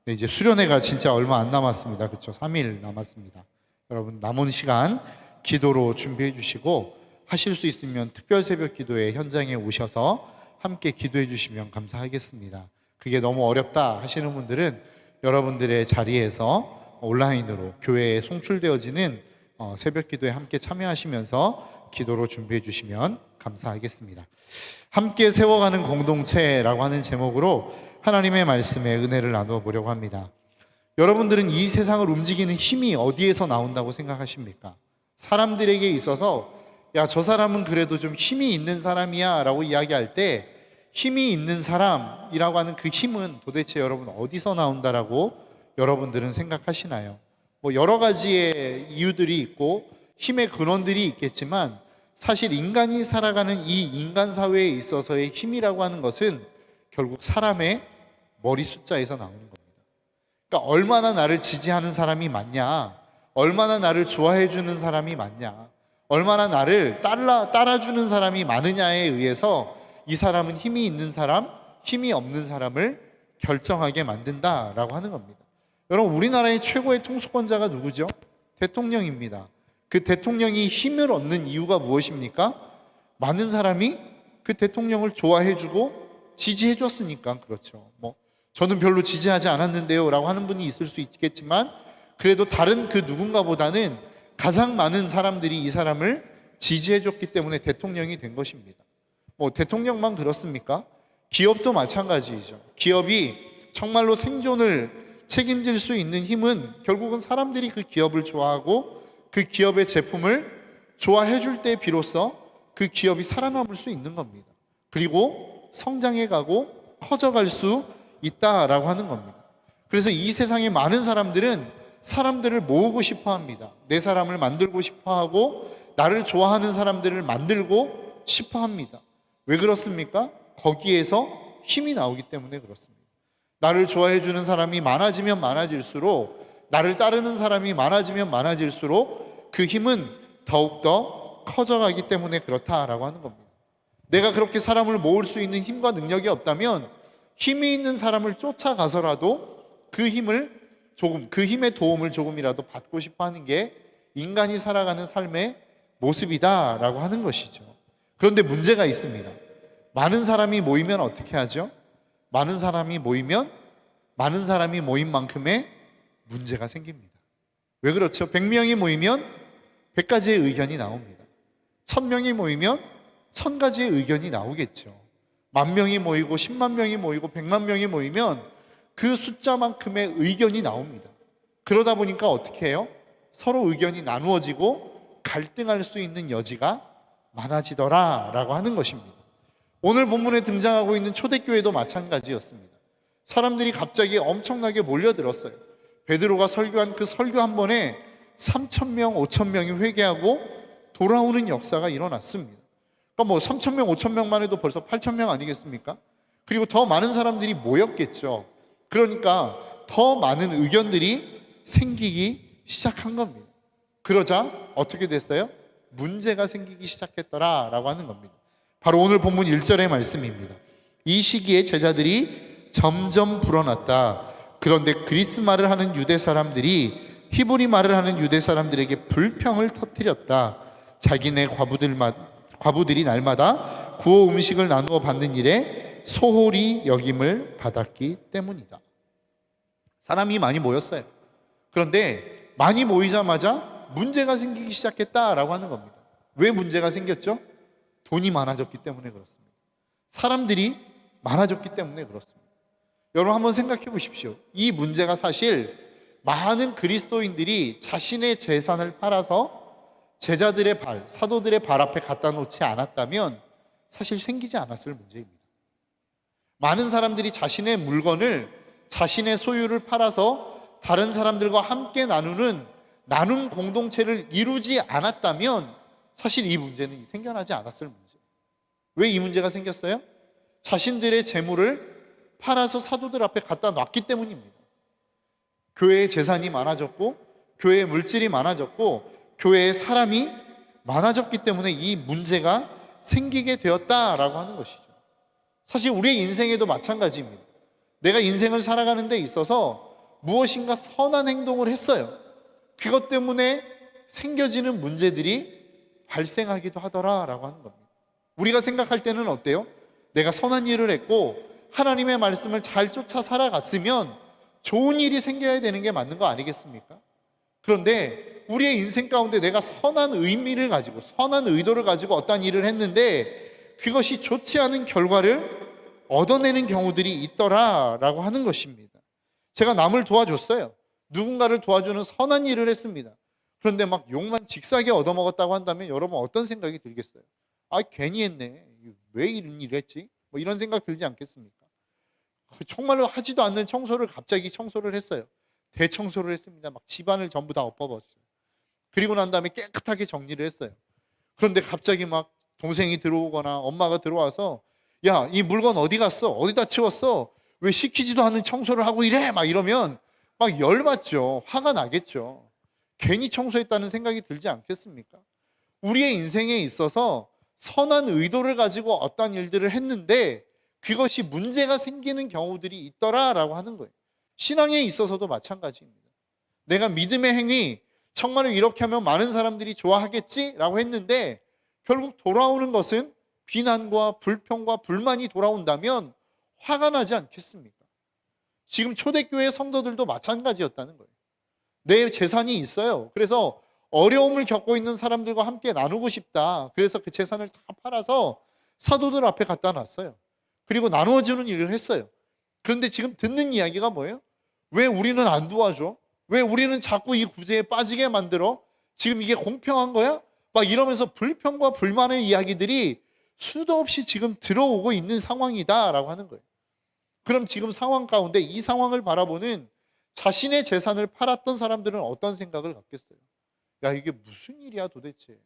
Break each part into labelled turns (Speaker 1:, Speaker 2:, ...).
Speaker 1: 네, 이제 수련회가 진짜 얼마 안 남았습니다. 그렇죠? 3일 남았습니다. 여러분 남은 시간 기도로 준비해 주시고, 하실 수 있으면 특별 새벽 기도회 현장에 오셔서 함께 기도해 주시면 감사하겠습니다. 그게 너무 어렵다 하시는 분들은 여러분들의 자리에서 온라인으로 교회에 송출되어지는 새벽 기도에 함께 참여하시면서 기도로 준비해 주시면 감사하겠습니다. 함께 세워가는 공동체라고 하는 제목으로 하나님의 말씀에 은혜를 나누어 보려고 합니다. 여러분들은 이 세상을 움직이는 힘이 어디에서 나온다고 생각하십니까? 사람들에게 있어서 야, 저 사람은 그래도 좀 힘이 있는 사람이야 라고 이야기할 때, 힘이 있는 사람이라고 하는 그 힘은 도대체 여러분 어디서 나온다라고 여러분들은 생각하시나요? 뭐 여러 가지의 이유들이 있고 힘의 근원들이 있겠지만, 사실 인간이 살아가는 이 인간 사회에 있어서의 힘이라고 하는 것은 결국 사람의 머리 숫자에서 나오는 겁니다. 그러니까 얼마나 나를 지지하는 사람이 많냐, 얼마나 나를 좋아해 주는 사람이 많냐, 얼마나 나를 따라주는 사람이 많으냐에 의해서 이 사람은 힘이 있는 사람, 힘이 없는 사람을 결정하게 만든다라고 하는 겁니다. 여러분, 우리나라의 최고의 통수권자가 누구죠? 대통령입니다. 그 대통령이 힘을 얻는 이유가 무엇입니까? 많은 사람이 그 대통령을 좋아해주고 지지해줬으니까. 그렇죠. 저는 별로 지지하지 않았는데요 라고 하는 분이 있을 수 있겠지만, 그래도 다른 그 누군가보다는 가장 많은 사람들이 이 사람을 지지해줬기 때문에 대통령이 된 것입니다. 대통령만 그렇습니까? 기업도 마찬가지이죠. 기업이 정말로 생존을 책임질 수 있는 힘은 결국은 사람들이 그 기업을 좋아하고 그 기업의 제품을 좋아해 줄 때 비로소 그 기업이 살아남을 수 있는 겁니다. 그리고 성장해 가고 커져갈 수 있다라고 하는 겁니다. 그래서 이 세상의 많은 사람들은 사람들을 모으고 싶어 합니다. 내 사람을 만들고 싶어 하고 나를 좋아하는 사람들을 만들고 싶어 합니다. 왜 그렇습니까? 거기에서 힘이 나오기 때문에 그렇습니다. 나를 좋아해 주는 사람이 많아지면 많아질수록, 나를 따르는 사람이 많아지면 많아질수록 그 힘은 더욱더 커져가기 때문에 그렇다라고 하는 겁니다. 내가 그렇게 사람을 모을 수 있는 힘과 능력이 없다면 힘이 있는 사람을 쫓아가서라도 그 힘의 도움을 조금이라도 받고 싶어 하는 게 인간이 살아가는 삶의 모습이다라고 하는 것이죠. 그런데 문제가 있습니다. 많은 사람이 모이면 어떻게 하죠? 많은 사람이 모이면 많은 사람이 모인 만큼의 문제가 생깁니다. 왜 그렇죠? 100명이 모이면 100가지의 의견이 나옵니다. 1000명이 모이면 1000가지의 의견이 나오겠죠. 10,000명이 모이고 10만 명이 모이고 100만 명이 모이면 그 숫자만큼의 의견이 나옵니다. 그러다 보니까 어떻게 해요? 서로 의견이 나누어지고 갈등할 수 있는 여지가 많아지더라라고 하는 것입니다. 오늘 본문에 등장하고 있는 초대교회도 마찬가지였습니다. 사람들이 갑자기 엄청나게 몰려들었어요. 베드로가 설교한 그 설교 한 번에 3,000명, 5,000명이 회개하고 돌아오는 역사가 일어났습니다. 그러니까 3,000명, 5,000명만 해도 벌써 8,000명 아니겠습니까? 그리고 더 많은 사람들이 모였겠죠. 그러니까 더 많은 의견들이 생기기 시작한 겁니다. 그러자 어떻게 됐어요? 문제가 생기기 시작했더라라고 하는 겁니다. 바로 오늘 본문 1절의 말씀입니다. 이 시기에 제자들이 점점 불어났다. 그런데 그리스 말을 하는 유대 사람들이 히브리 말을 하는 유대 사람들에게 불평을 터뜨렸다. 자기네 과부들이 날마다 구호 음식을 나누어 받는 일에 소홀히 여김을 받았기 때문이다. 사람이 많이 모였어요. 그런데 많이 모이자마자 문제가 생기기 시작했다라고 하는 겁니다. 왜 문제가 생겼죠? 돈이 많아졌기 때문에 그렇습니다. 사람들이 많아졌기 때문에 그렇습니다. 여러분 한번 생각해 보십시오. 이 문제가 사실 많은 그리스도인들이 자신의 재산을 팔아서 제자들의 발, 사도들의 발 앞에 갖다 놓지 않았다면 사실 생기지 않았을 문제입니다. 많은 사람들이 자신의 물건을, 자신의 소유를 팔아서 다른 사람들과 함께 나누는 나눔 공동체를 이루지 않았다면 사실 이 문제는 생겨나지 않았을 문제. 왜 이 문제가 생겼어요? 자신들의 재물을 팔아서 사도들 앞에 갖다 놨기 때문입니다. 교회의 재산이 많아졌고, 교회의 물질이 많아졌고, 교회의 사람이 많아졌기 때문에 이 문제가 생기게 되었다라고 하는 것이죠. 사실 우리의 인생에도 마찬가지입니다. 내가 인생을 살아가는 데 있어서 무엇인가 선한 행동을 했어요. 그것 때문에 생겨지는 문제들이 발생하기도 하더라라고 하는 겁니다. 우리가 생각할 때는 어때요? 내가 선한 일을 했고 하나님의 말씀을 잘 쫓아 살아갔으면 좋은 일이 생겨야 되는 게 맞는 거 아니겠습니까? 그런데 우리의 인생 가운데 내가 선한 의미를 가지고 선한 의도를 가지고 어떤 일을 했는데 그것이 좋지 않은 결과를 얻어내는 경우들이 있더라라고 하는 것입니다. 제가 남을 도와줬어요. 누군가를 도와주는 선한 일을 했습니다. 그런데 막 욕만 직사게 얻어먹었다고 한다면 여러분 어떤 생각이 들겠어요? 아, 괜히 했네. 왜 이런 일을 했지? 뭐 이런 생각 들지 않겠습니까? 정말로 하지도 않는 청소를 갑자기 청소를 했어요. 대청소를 했습니다. 막 집안을 전부 다 엎어버렸어요. 그리고 난 다음에 깨끗하게 정리를 했어요. 그런데 갑자기 막 동생이 들어오거나 엄마가 들어와서 야, 이 물건 어디 갔어? 어디다 치웠어? 왜 시키지도 않은 청소를 하고 이래? 막 이러면 막 열받죠. 화가 나겠죠. 괜히 청소했다는 생각이 들지 않겠습니까? 우리의 인생에 있어서 선한 의도를 가지고 어떤 일들을 했는데 그것이 문제가 생기는 경우들이 있더라라고 하는 거예요. 신앙에 있어서도 마찬가지입니다. 내가 믿음의 행위, 정말로 이렇게 하면 많은 사람들이 좋아하겠지라고 했는데 결국 돌아오는 것은 비난과 불평과 불만이 돌아온다면 화가 나지 않겠습니까? 지금 초대교회 성도들도 마찬가지였다는 거예요. 내 재산이 있어요. 그래서 어려움을 겪고 있는 사람들과 함께 나누고 싶다. 그래서 그 재산을 다 팔아서 사도들 앞에 갖다 놨어요. 그리고 나누어주는 일을 했어요. 그런데 지금 듣는 이야기가 뭐예요? 왜 우리는 안 도와줘? 왜 우리는 자꾸 이 구제에 빠지게 만들어? 지금 이게 공평한 거야? 막 이러면서 불평과 불만의 이야기들이 수도 없이 지금 들어오고 있는 상황이다라고 하는 거예요. 그럼 지금 상황 가운데 이 상황을 바라보는 자신의 재산을 팔았던 사람들은 어떤 생각을 갖겠어요? 야, 이게 무슨 일이야 도대체?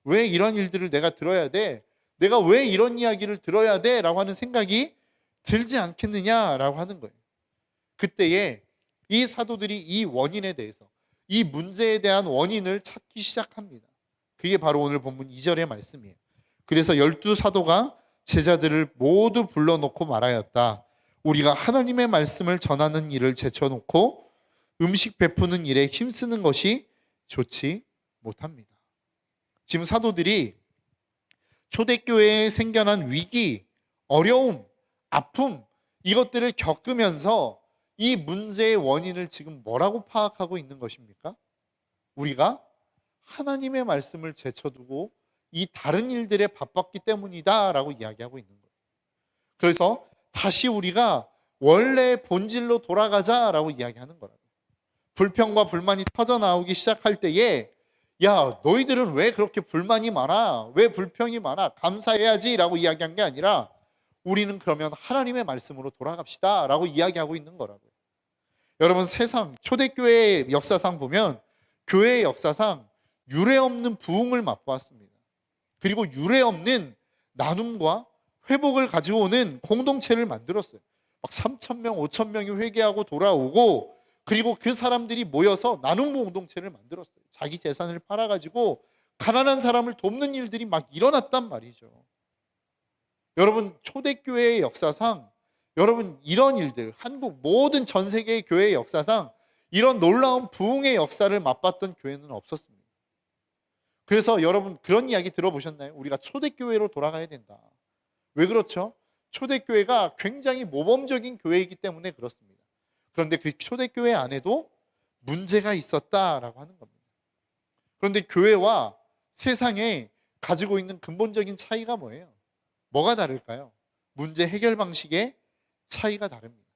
Speaker 1: 왜 이런 일들을 내가 들어야 돼? 내가 왜 이런 이야기를 들어야 돼? 라고 하는 생각이 들지 않겠느냐라고 하는 거예요. 그때에 이 사도들이 이 원인에 대해서, 이 문제에 대한 원인을 찾기 시작합니다. 그게 바로 오늘 본문 2절의 말씀이에요. 그래서 12사도가 제자들을 모두 불러놓고 말하였다. 우리가 하나님의 말씀을 전하는 일을 제쳐놓고 음식 베푸는 일에 힘쓰는 것이 좋지 못합니다. 지금 사도들이 초대교회에 생겨난 위기, 어려움, 아픔 이것들을 겪으면서 이 문제의 원인을 지금 뭐라고 파악하고 있는 것입니까? 우리가 하나님의 말씀을 제쳐두고 이 다른 일들에 바빴기 때문이다 라고 이야기하고 있는 거예요. 그래서 다시 우리가 원래 본질로 돌아가자라고 이야기하는 거라고요. 불평과 불만이 터져나오기 시작할 때에 야, 너희들은 왜 그렇게 불만이 많아? 왜 불평이 많아? 감사해야지 라고 이야기한 게 아니라 우리는 그러면 하나님의 말씀으로 돌아갑시다 라고 이야기하고 있는 거라고요. 여러분, 세상 초대교회의 역사상 보면 교회의 역사상 유례없는 부흥을 맛보았습니다. 그리고 유례없는 나눔과 회복을 가지고 오는 공동체를 만들었어요. 막 3,000명, 5,000명이 회개하고 돌아오고 그리고 그 사람들이 모여서 나눔 공동체를 만들었어요. 자기 재산을 팔아가지고 가난한 사람을 돕는 일들이 막 일어났단 말이죠. 여러분, 초대교회의 역사상 여러분 이런 일들, 한국 모든 전 세계의 교회의 역사상 이런 놀라운 부흥의 역사를 맛봤던 교회는 없었습니다. 그래서 여러분 그런 이야기 들어보셨나요? 우리가 초대교회로 돌아가야 된다. 왜 그렇죠? 초대교회가 굉장히 모범적인 교회이기 때문에 그렇습니다. 그런데 그 초대교회 안에도 문제가 있었다라고 하는 겁니다. 그런데 교회와 세상에 가지고 있는 근본적인 차이가 뭐예요? 뭐가 다를까요? 문제 해결 방식의 차이가 다릅니다.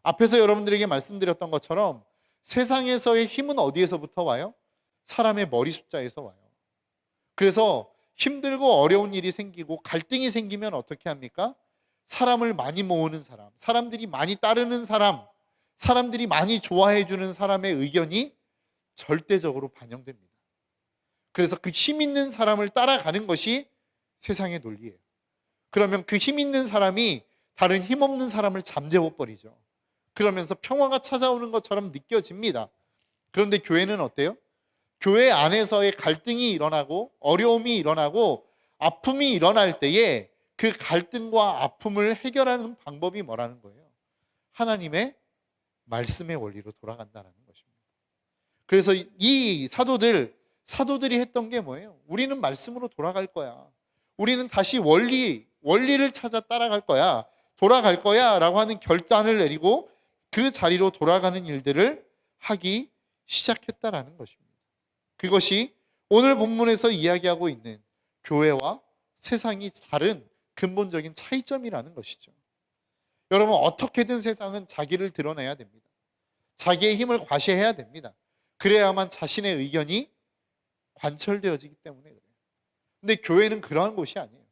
Speaker 1: 앞에서 여러분들에게 말씀드렸던 것처럼 세상에서의 힘은 어디에서부터 와요? 사람의 머리 숫자에서 와요. 그래서 힘들고 어려운 일이 생기고 갈등이 생기면 어떻게 합니까? 사람을 많이 모으는 사람, 사람들이 많이 따르는 사람, 사람들이 많이 좋아해 주는 사람의 의견이 절대적으로 반영됩니다. 그래서 그 힘 있는 사람을 따라가는 것이 세상의 논리예요. 그러면 그 힘 있는 사람이 다른 힘 없는 사람을 잠재워버리죠. 그러면서 평화가 찾아오는 것처럼 느껴집니다. 그런데 교회는 어때요? 교회 안에서의 갈등이 일어나고 어려움이 일어나고 아픔이 일어날 때에 그 갈등과 아픔을 해결하는 방법이 뭐라는 거예요? 하나님의 말씀의 원리로 돌아간다는 것입니다. 그래서 이 사도들이 했던 게 뭐예요? 우리는 말씀으로 돌아갈 거야. 우리는 다시 원리를 찾아 따라갈 거야. 돌아갈 거야 라고 하는 결단을 내리고 그 자리로 돌아가는 일들을 하기 시작했다라는 것입니다. 그것이 오늘 본문에서 이야기하고 있는 교회와 세상이 다른 근본적인 차이점이라는 것이죠. 여러분, 어떻게든 세상은 자기를 드러내야 됩니다. 자기의 힘을 과시해야 됩니다. 그래야만 자신의 의견이 관철되어지기 때문에 그래요. 근데 교회는 그러한 곳이 아니에요.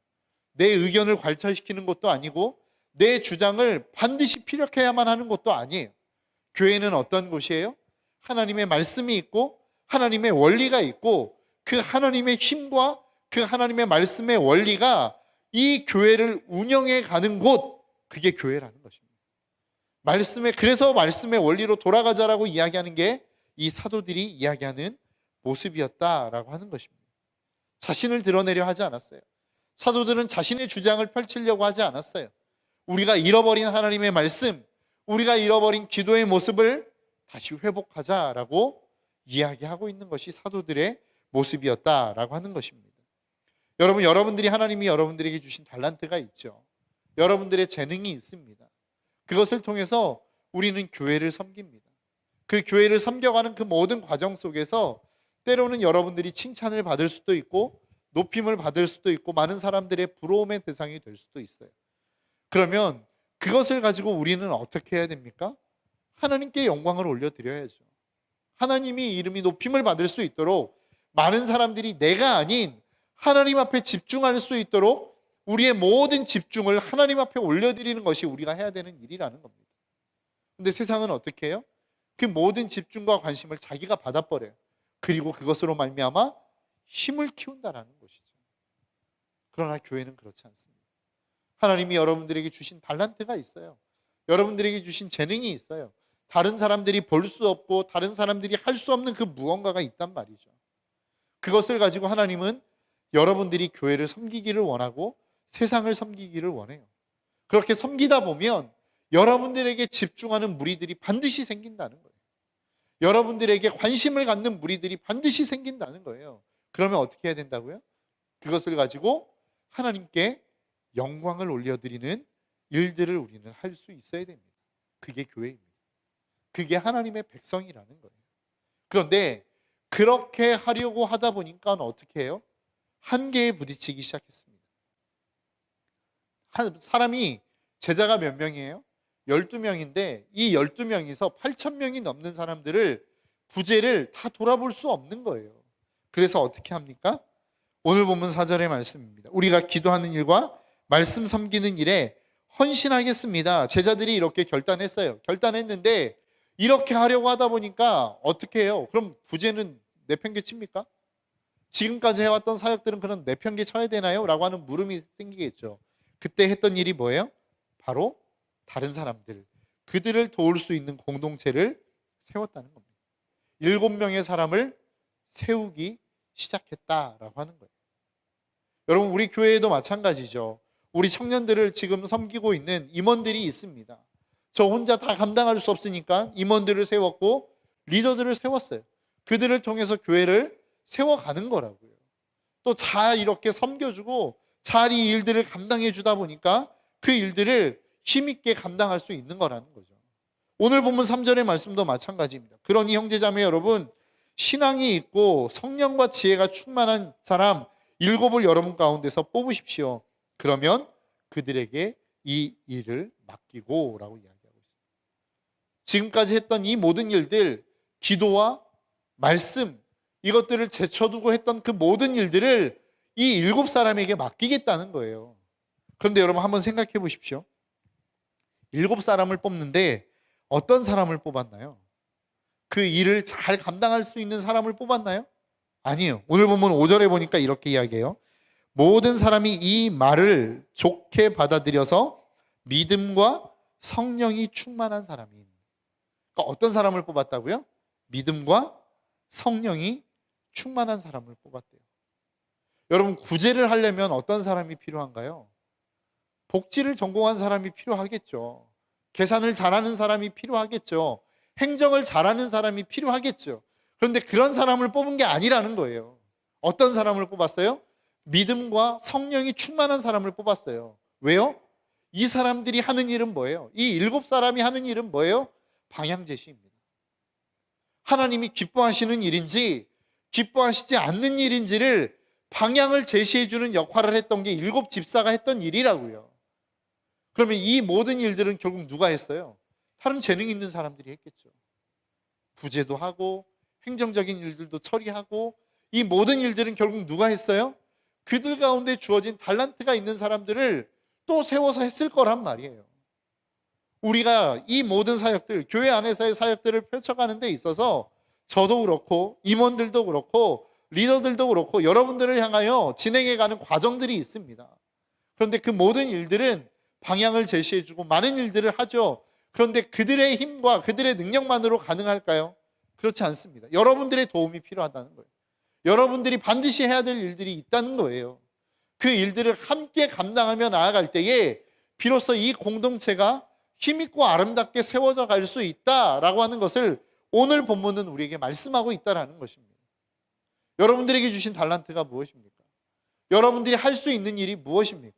Speaker 1: 내 의견을 관철시키는 것도 아니고 내 주장을 반드시 피력해야만 하는 것도 아니에요. 교회는 어떤 곳이에요? 하나님의 말씀이 있고 하나님의 원리가 있고 그 하나님의 힘과 그 하나님의 말씀의 원리가 이 교회를 운영해 가는 곳, 그게 교회라는 것입니다. 그래서 말씀의 원리로 돌아가자라고 이야기하는 게 이 사도들이 이야기하는 모습이었다라고 하는 것입니다. 자신을 드러내려 하지 않았어요. 사도들은 자신의 주장을 펼치려고 하지 않았어요. 우리가 잃어버린 하나님의 말씀, 우리가 잃어버린 기도의 모습을 다시 회복하자라고 이야기하고 있는 것이 사도들의 모습이었다라고 하는 것입니다. 여러분, 여러분들이 하나님이 여러분들에게 주신 달란트가 있죠. 여러분들의 재능이 있습니다. 그것을 통해서 우리는 교회를 섬깁니다. 그 교회를 섬겨가는 그 모든 과정 속에서 때로는 여러분들이 칭찬을 받을 수도 있고 높임을 받을 수도 있고 많은 사람들의 부러움의 대상이 될 수도 있어요. 그러면 그것을 가지고 우리는 어떻게 해야 됩니까? 하나님께 영광을 올려드려야죠. 하나님이 이름이 높임을 받을 수 있도록 많은 사람들이 내가 아닌 하나님 앞에 집중할 수 있도록 우리의 모든 집중을 하나님 앞에 올려드리는 것이 우리가 해야 되는 일이라는 겁니다. 근데 세상은 어떻게 해요? 그 모든 집중과 관심을 자기가 받아버려요. 그리고 그것으로 말미암아 힘을 키운다라는 것이죠. 그러나 교회는 그렇지 않습니다. 하나님이 여러분들에게 주신 달란트가 있어요. 여러분들에게 주신 재능이 있어요. 다른 사람들이 볼 수 없고 다른 사람들이 할 수 없는 그 무언가가 있단 말이죠. 그것을 가지고 하나님은 여러분들이 교회를 섬기기를 원하고 세상을 섬기기를 원해요. 그렇게 섬기다 보면 여러분들에게 집중하는 무리들이 반드시 생긴다는 거예요. 여러분들에게 관심을 갖는 무리들이 반드시 생긴다는 거예요. 그러면 어떻게 해야 된다고요? 그것을 가지고 하나님께 영광을 올려드리는 일들을 우리는 할 수 있어야 됩니다. 그게 교회입니다. 그게 하나님의 백성이라는 거예요. 그런데 그렇게 하려고 하다 보니까 어떻게 해요? 한계에 부딪히기 시작했습니다. 사람이 제자가 몇 명이에요? 12명인데 이 12명에서 8,000명이 넘는 사람들을 부재를 다 돌아볼 수 없는 거예요. 그래서 어떻게 합니까? 오늘 본문 4절의 말씀입니다. 우리가 기도하는 일과 말씀 섬기는 일에 헌신하겠습니다. 제자들이 이렇게 결단했어요. 결단했는데 이렇게 하려고 하다 보니까 어떻게 해요? 그럼 부재는 내팽개칩니까? 지금까지 해왔던 사역들은 그럼 내팽개 쳐야 되나요? 라고 하는 물음이 생기겠죠. 그때 했던 일이 뭐예요? 바로 다른 사람들, 그들을 도울 수 있는 공동체를 세웠다는 겁니다. 7명의 사람을 세우기 시작했다라고 하는 거예요. 여러분, 우리 교회에도 마찬가지죠. 우리 청년들을 지금 섬기고 있는 임원들이 있습니다. 저 혼자 다 감당할 수 없으니까 임원들을 세웠고 리더들을 세웠어요. 그들을 통해서 교회를 세워가는 거라고요. 또 잘 이렇게 섬겨주고 잘 이 일들을 감당해 주다 보니까 그 일들을 힘있게 감당할 수 있는 거라는 거죠. 오늘 본문 3절의 말씀도 마찬가지입니다. 그러니 형제자매 여러분, 신앙이 있고 성령과 지혜가 충만한 사람 7을 여러분 가운데서 뽑으십시오. 그러면 그들에게 이 일을 맡기고 라고 이야기하고 있습니다. 지금까지 했던 이 모든 일들, 기도와 말씀, 이것들을 제쳐두고 했던 그 모든 일들을 이 7사람에게 맡기겠다는 거예요. 그런데 여러분 한번 생각해 보십시오. 7사람을 뽑는데 어떤 사람을 뽑았나요? 그 일을 잘 감당할 수 있는 사람을 뽑았나요? 아니에요. 오늘 보면 5절에 보니까 이렇게 이야기해요. 모든 사람이 이 말을 좋게 받아들여서 믿음과 성령이 충만한 사람인. 그러니까 어떤 사람을 뽑았다고요? 믿음과 성령이 충만한 사람을 뽑았대요. 여러분, 구제를 하려면 어떤 사람이 필요한가요? 복지를 전공한 사람이 필요하겠죠. 계산을 잘하는 사람이 필요하겠죠. 행정을 잘하는 사람이 필요하겠죠. 그런데 그런 사람을 뽑은 게 아니라는 거예요. 어떤 사람을 뽑았어요? 믿음과 성령이 충만한 사람을 뽑았어요. 왜요? 이 사람들이 하는 일은 뭐예요? 이 7사람이 하는 일은 뭐예요? 방향 제시입니다. 하나님이 기뻐하시는 일인지 기뻐하시지 않는 일인지를 방향을 제시해 주는 역할을 했던 게 7집사가 했던 일이라고요. 그러면 이 모든 일들은 결국 누가 했어요? 다른 재능 있는 사람들이 했겠죠. 부제도 하고 행정적인 일들도 처리하고 이 모든 일들은 결국 누가 했어요? 그들 가운데 주어진 달란트가 있는 사람들을 또 세워서 했을 거란 말이에요. 우리가 이 모든 사역들, 교회 안에서의 사역들을 펼쳐가는 데 있어서 저도 그렇고 임원들도 그렇고 리더들도 그렇고 여러분들을 향하여 진행해가는 과정들이 있습니다. 그런데 그 모든 일들은 방향을 제시해주고 많은 일들을 하죠. 그런데 그들의 힘과 그들의 능력만으로 가능할까요? 그렇지 않습니다. 여러분들의 도움이 필요하다는 거예요. 여러분들이 반드시 해야 될 일들이 있다는 거예요. 그 일들을 함께 감당하며 나아갈 때에 비로소 이 공동체가 힘있고 아름답게 세워져 갈 수 있다라고 하는 것을 오늘 본문은 우리에게 말씀하고 있다는 것입니다. 여러분들에게 주신 달란트가 무엇입니까? 여러분들이 할 수 있는 일이 무엇입니까?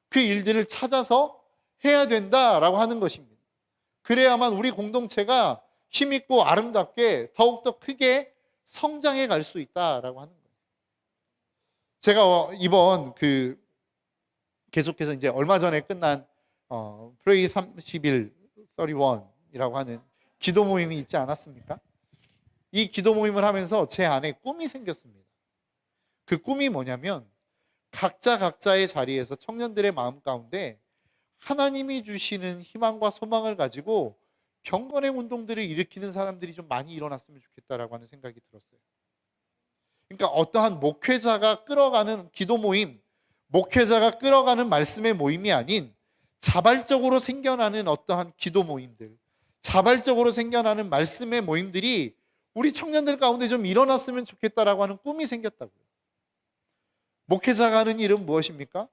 Speaker 1: 그 일들을 찾아서 해야 된다라고 하는 것입니다. 그래야만 우리 공동체가 힘있고 아름답게 더욱더 크게 성장해 갈 수 있다라고 하는 거예요. 제가 이번 계속해서 이제 얼마 전에 끝난 Pray 30일 31이라고 하는 기도 모임이 있지 않았습니까? 이 기도 모임을 하면서 제 안에 꿈이 생겼습니다. 그 꿈이 뭐냐면 각자의 자리에서 청년들의 마음 가운데 하나님이 주시는 희망과 소망을 가지고 경건의 운동들을 일으키는 사람들이 좀 많이 일어났으면 좋겠다라고 하는 생각이 들었어요. 그러니까 어떠한 목회자가 끌어가는 기도 모임, 목회자가 끌어가는 말씀의 모임이 아닌 자발적으로 생겨나는 어떠한 기도 모임들, 자발적으로 생겨나는 말씀의 모임들이 우리 청년들 가운데 좀 일어났으면 좋겠다라고 하는 꿈이 생겼다고요. 목회자가 하는 일은 무엇입니까?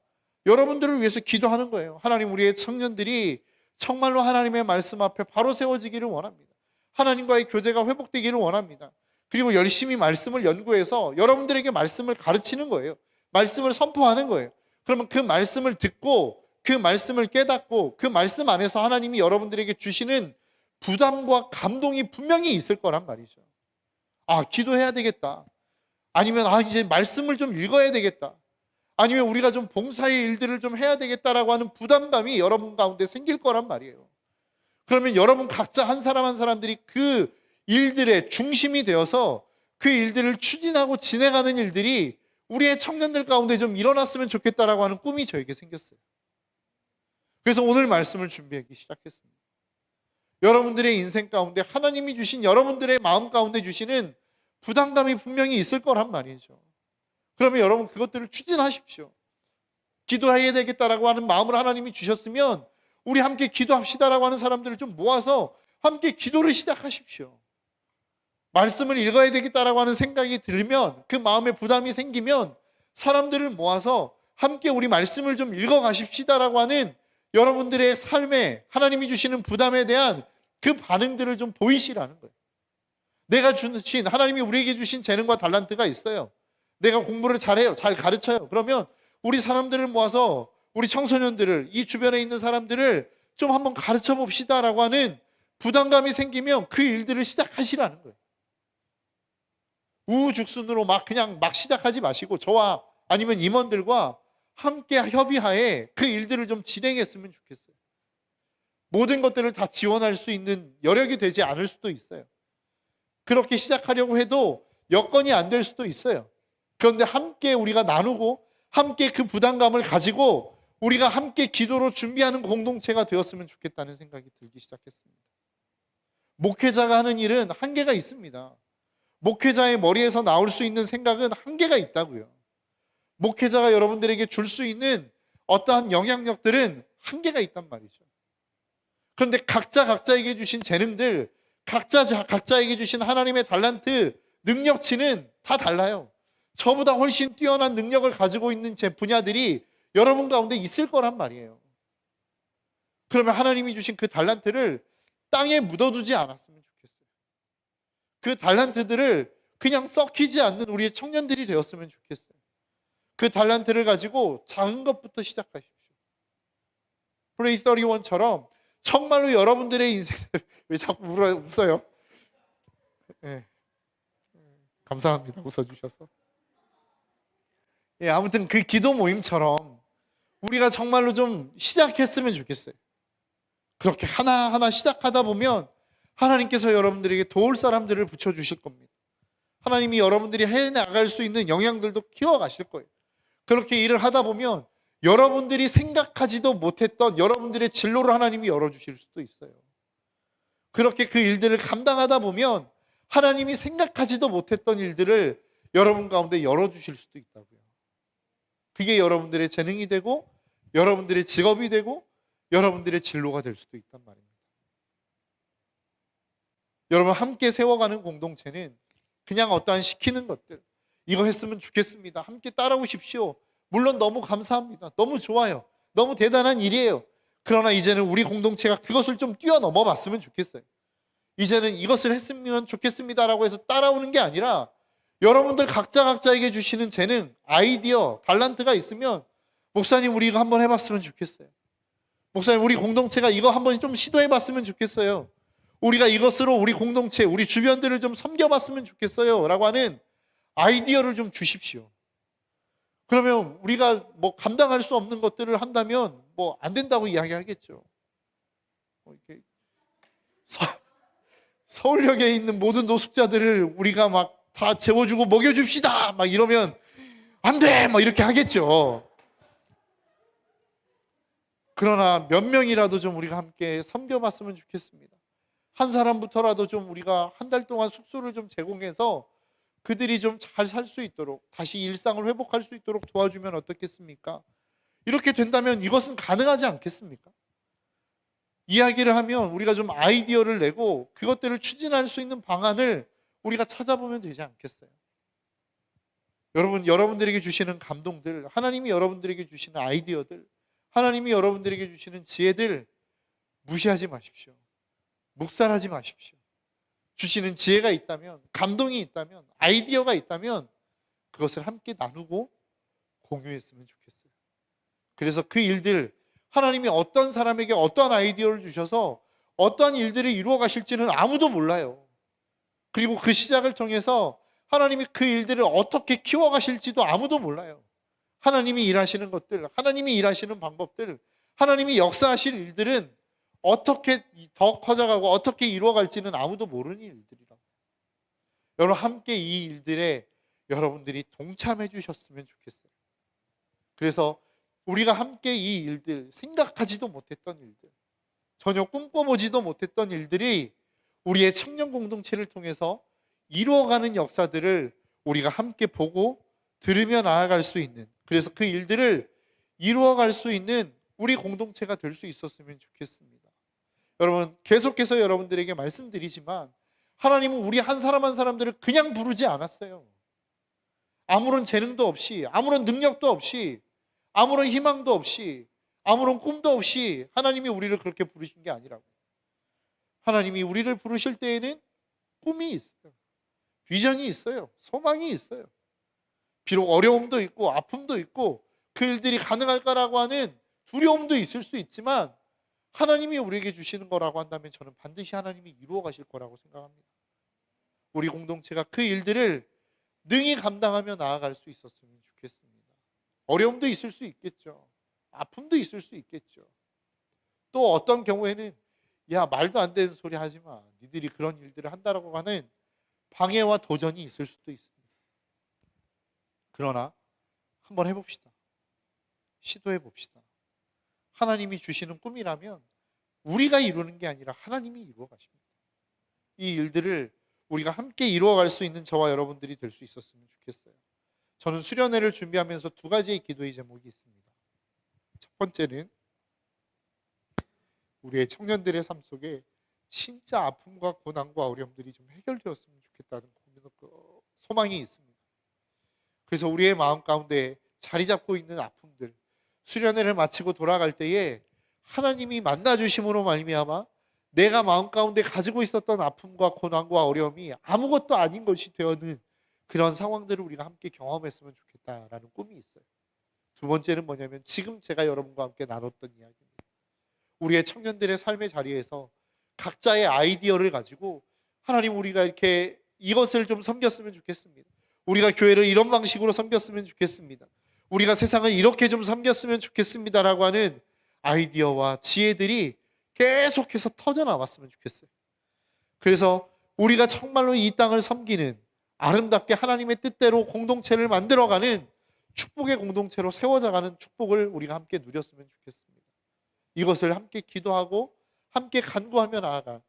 Speaker 1: 여러분들을 위해서 기도하는 거예요. 하나님, 우리의 청년들이 정말로 하나님의 말씀 앞에 바로 세워지기를 원합니다. 하나님과의 교제가 회복되기를 원합니다. 그리고 열심히 말씀을 연구해서 여러분들에게 말씀을 가르치는 거예요. 말씀을 선포하는 거예요. 그러면 그 말씀을 듣고 그 말씀을 깨닫고 그 말씀 안에서 하나님이 여러분들에게 주시는 부담과 감동이 분명히 있을 거란 말이죠. 아, 기도해야 되겠다. 아니면 이제 말씀을 좀 읽어야 되겠다. 아니면 우리가 좀 봉사의 일들을 좀 해야 되겠다라고 하는 부담감이 여러분 가운데 생길 거란 말이에요. 그러면 여러분 각자 한 사람 한 사람들이 그 일들의 중심이 되어서 그 일들을 추진하고 진행하는 일들이 우리의 청년들 가운데 좀 일어났으면 좋겠다라고 하는 꿈이 저에게 생겼어요. 그래서 오늘 말씀을 준비하기 시작했습니다. 여러분들의 인생 가운데 하나님이 주신 여러분들의 마음 가운데 주시는 부담감이 분명히 있을 거란 말이죠. 그러면 여러분 그것들을 추진하십시오. 기도해야 되겠다라고 하는 마음을 하나님이 주셨으면 우리 함께 기도합시다라고 하는 사람들을 좀 모아서 함께 기도를 시작하십시오. 말씀을 읽어야 되겠다라고 하는 생각이 들면, 그 마음에 부담이 생기면 사람들을 모아서 함께 우리 말씀을 좀 읽어가십시다라고 하는 여러분들의 삶에 하나님이 주시는 부담에 대한 그 반응들을 좀 보이시라는 거예요. 내가 주신, 하나님이 우리에게 주신 재능과 달란트가 있어요. 내가 공부를 잘해요. 잘 가르쳐요. 그러면 우리 사람들을 모아서 우리 청소년들을, 이 주변에 있는 사람들을 좀 한번 가르쳐 봅시다라고 하는 부담감이 생기면 그 일들을 시작하시라는 거예요. 우후죽순으로 그냥 시작하지 마시고 저와 아니면 임원들과 함께 협의하에 그 일들을 좀 진행했으면 좋겠어요. 모든 것들을 다 지원할 수 있는 여력이 되지 않을 수도 있어요. 그렇게 시작하려고 해도 여건이 안 될 수도 있어요. 그런데 함께 우리가 나누고 함께 그 부담감을 가지고 우리가 함께 기도로 준비하는 공동체가 되었으면 좋겠다는 생각이 들기 시작했습니다. 목회자가 하는 일은 한계가 있습니다. 목회자의 머리에서 나올 수 있는 생각은 한계가 있다고요. 목회자가 여러분들에게 줄 수 있는 어떠한 영향력들은 한계가 있단 말이죠. 그런데 각자에게 주신 재능들, 각자에게 주신 하나님의 달란트, 능력치는 다 달라요. 저보다 훨씬 뛰어난 능력을 가지고 있는 제 분야들이 여러분 가운데 있을 거란 말이에요. 그러면 하나님이 주신 그 달란트를 땅에 묻어두지 않았으면 좋겠어요. 그 달란트들을 그냥 썩히지 않는 우리의 청년들이 되었으면 좋겠어요. 그 달란트를 가지고 작은 것부터 시작하십시오. 프레이 31처럼 정말로 여러분들의 인생을 왜 자꾸 웃어요? 네. 감사합니다. 웃어주셔서. 예, 아무튼 그 기도 모임처럼 우리가 정말로 좀 시작했으면 좋겠어요. 그렇게 하나하나 시작하다 보면 하나님께서 여러분들에게 도울 사람들을 붙여주실 겁니다. 하나님이 여러분들이 해나갈 수 있는 영향들도 키워가실 거예요. 그렇게 일을 하다 보면 여러분들이 생각하지도 못했던 여러분들의 진로를 하나님이 열어주실 수도 있어요. 그렇게 그 일들을 감당하다 보면 하나님이 생각하지도 못했던 일들을 여러분 가운데 열어주실 수도 있다고요. 그게 여러분들의 재능이 되고 여러분들의 직업이 되고 여러분들의 진로가 될 수도 있단 말입니다. 여러분 함께 세워가는 공동체는 그냥 어떠한 시키는 것들, 이거 했으면 좋겠습니다, 함께 따라오십시오, 물론 너무 감사합니다, 너무 좋아요, 너무 대단한 일이에요. 그러나 이제는 우리 공동체가 그것을 좀 뛰어넘어 봤으면 좋겠어요. 이제는 이것을 했으면 좋겠습니다라고 해서 따라오는 게 아니라 여러분들 각자에게 주시는 재능, 아이디어, 달란트가 있으면 목사님 우리 이거 한번 해봤으면 좋겠어요. 목사님 우리 공동체가 이거 한번 좀 시도해봤으면 좋겠어요. 우리가 이것으로 우리 공동체, 우리 주변들을 좀 섬겨봤으면 좋겠어요 라고 하는 아이디어를 좀 주십시오. 그러면 우리가 뭐 감당할 수 없는 것들을 한다면 뭐 안 된다고 이야기하겠죠. 이렇게 서울역에 있는 모든 노숙자들을 우리가 막 다 재워주고 먹여줍시다 막 이러면 안 돼! 막 이렇게 하겠죠. 그러나 몇 명이라도 좀 우리가 함께 섬겨봤으면 좋겠습니다. 한 사람부터라도 좀 우리가 한 달 동안 숙소를 좀 제공해서 그들이 좀 잘 살 수 있도록, 다시 일상을 회복할 수 있도록 도와주면 어떻겠습니까? 이렇게 된다면 이것은 가능하지 않겠습니까? 이야기를 하면 우리가 좀 아이디어를 내고 그것들을 추진할 수 있는 방안을 우리가 찾아보면 되지 않겠어요? 여러분들에게 주시는 감동들, 하나님이 여러분들에게 주시는 아이디어들, 하나님이 여러분들에게 주시는 지혜들 무시하지 마십시오. 묵살하지 마십시오. 주시는 지혜가 있다면, 감동이 있다면, 아이디어가 있다면 그것을 함께 나누고 공유했으면 좋겠어요. 그래서 그 일들, 하나님이 어떤 사람에게 어떠한 아이디어를 주셔서 어떠한 일들을 이루어 가실지는 아무도 몰라요. 그리고 그 시작을 통해서 하나님이 그 일들을 어떻게 키워 가실지도 아무도 몰라요. 하나님이 일하시는 것들, 하나님이 일하시는 방법들, 하나님이 역사하실 일들은 어떻게 더 커져가고 어떻게 이루어갈지는 아무도 모르는 일들이라고. 여러분 함께 이 일들에 여러분들이 동참해 주셨으면 좋겠어요. 그래서 우리가 함께 이 일들, 생각하지도 못했던 일들, 전혀 꿈꿔보지도 못했던 일들이 우리의 청년 공동체를 통해서 이루어가는 역사들을 우리가 함께 보고 들으며 나아갈 수 있는, 그래서 그 일들을 이루어갈 수 있는 우리 공동체가 될 수 있었으면 좋겠습니다. 여러분 계속해서 여러분들에게 말씀드리지만 하나님은 우리 한 사람 한 사람들을 그냥 부르지 않았어요. 아무런 재능도 없이, 아무런 능력도 없이, 아무런 희망도 없이, 아무런 꿈도 없이 하나님이 우리를 그렇게 부르신 게 아니라고. 하나님이 우리를 부르실 때에는 꿈이 있어요. 비전이 있어요. 소망이 있어요. 비록 어려움도 있고 아픔도 있고 그 일들이 가능할까라고 하는 두려움도 있을 수 있지만 하나님이 우리에게 주시는 거라고 한다면 저는 반드시 하나님이 이루어 가실 거라고 생각합니다. 우리 공동체가 그 일들을 능히 감당하며 나아갈 수 있었으면 좋겠습니다. 어려움도 있을 수 있겠죠. 아픔도 있을 수 있겠죠. 또 어떤 경우에는 야 말도 안 되는 소리 하지 마, 니들이 그런 일들을 한다라고 하는 방해와 도전이 있을 수도 있습니다. 그러나 한번 해봅시다. 시도해봅시다. 하나님이 주시는 꿈이라면 우리가 이루는 게 아니라 하나님이 이루어 가십니다. 이 일들을 우리가 함께 이루어갈 수 있는 저와 여러분들이 될 수 있었으면 좋겠어요. 저는 수련회를 준비하면서 두 가지의 기도의 제목이 있습니다. 첫 번째는 우리의 청년들의 삶 속에 진짜 아픔과 고난과 어려움들이 좀 해결되었으면 좋겠다는 소망이 있습니다. 그래서 우리의 마음 가운데 자리 잡고 있는 아픔들, 수련회를 마치고 돌아갈 때에 하나님이 만나주심으로 말미암아 내가 마음 가운데 가지고 있었던 아픔과 고난과 어려움이 아무것도 아닌 것이 되어는 그런 상황들을 우리가 함께 경험했으면 좋겠다라는 꿈이 있어요. 두 번째는 뭐냐면 지금 제가 여러분과 함께 나눴던 이야기입니다. 우리의 청년들의 삶의 자리에서 각자의 아이디어를 가지고 하나님, 우리가 이렇게 이것을 좀 섬겼으면 좋겠습니다. 우리가 교회를 이런 방식으로 섬겼으면 좋겠습니다. 우리가 세상을 이렇게 좀 섬겼으면 좋겠습니다라고 하는 아이디어와 지혜들이 계속해서 터져 나왔으면 좋겠어요. 그래서 우리가 정말로 이 땅을 섬기는, 아름답게 하나님의 뜻대로 공동체를 만들어가는 축복의 공동체로 세워져가는 축복을 우리가 함께 누렸으면 좋겠습니다. 이것을 함께 기도하고 함께 간구하며 나아가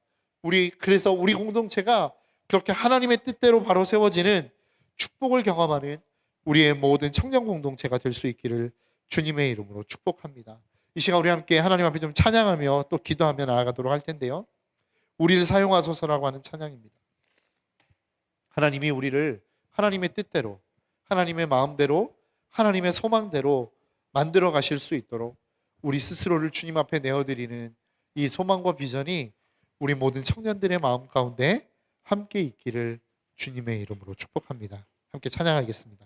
Speaker 1: 그래서 우리 공동체가 그렇게 하나님의 뜻대로 바로 세워지는 축복을 경험하는 우리의 모든 청년 공동체가 될 수 있기를 주님의 이름으로 축복합니다. 이 시간 우리 함께 하나님 앞에 좀 찬양하며 또 기도하며 나아가도록 할 텐데요. 우리를 사용하소서라고 하는 찬양입니다. 하나님이 우리를 하나님의 뜻대로, 하나님의 마음대로, 하나님의 소망대로 만들어 가실 수 있도록 우리 스스로를 주님 앞에 내어드리는 이 소망과 비전이 우리 모든 청년들의 마음 가운데 함께 있기를 주님의 이름으로 축복합니다. 함께 찬양하겠습니다.